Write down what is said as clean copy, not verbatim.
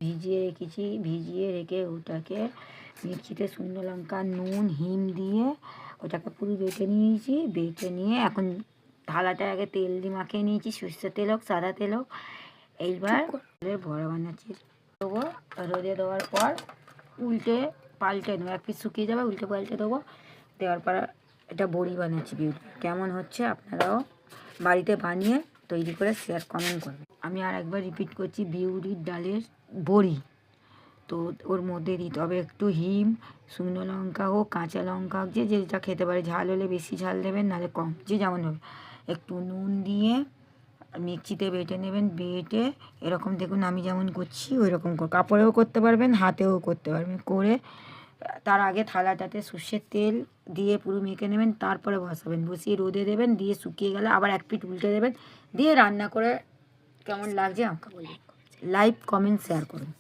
ভিজিয়ে রেখেছি, ভিজিয়ে রেখে ওটাকে মিক্সিতে শুকনো লঙ্কা, নুন, হিং দিয়ে ওটাকে পুরো বেটে নিয়েছি। বেটে নিয়ে এখন থালাটা আগে তেল দিয়ে মাখিয়ে নিয়েছি, সর্ষের তেল হোক সাদা তেল হোক। এইবার বড়া বানাচ্ছি, দেবো। রোদে দেওয়ার পর উল্টে পাল্টে নেবো, এক পিস শুকিয়ে যাবে, উল্টে পাল্টে দেবো। দেওয়ার পর এটা বড়ি বানাচ্ছি বিউটি। কেমন হচ্ছে আপনারাও বাড়িতে বানিয়ে তৈরি করে শেয়ার কমেন্ট করবেন। আমি আর একবার রিপিট করছি, বিউলির ডালের বড়ি। তো ওর মধ্যে দিতে হবে একটু হিং, শুকনো লঙ্কা হোক কাঁচা লঙ্কা হোক, যে যেটা খেতে পারে। ঝাল হলে বেশি ঝাল দেবেন, নাহলে কম, যে যেমন হবে। একটু নুন দিয়ে মিক্সিতে বেটে নেবেন। বেটে এরকম দেখুন আমি যেমন করছি ওই রকম কাপড়েও করতে পারবেন, হাতেও করতে পারবেন। করে তার আগে থালাটাতে সর্ষের তেল দিয়ে পুরো মেখে নেবেন, তারপরে বসাবেন। বসিয়ে রোদে দেবেন, দিয়ে শুকিয়ে গেলে আবার এক পিঠ উল্টে দেবেন, দিয়ে রান্না করে কেমন লাগছে আমাকে বলবেন। লাইক কমেন্ট শেয়ার করুন।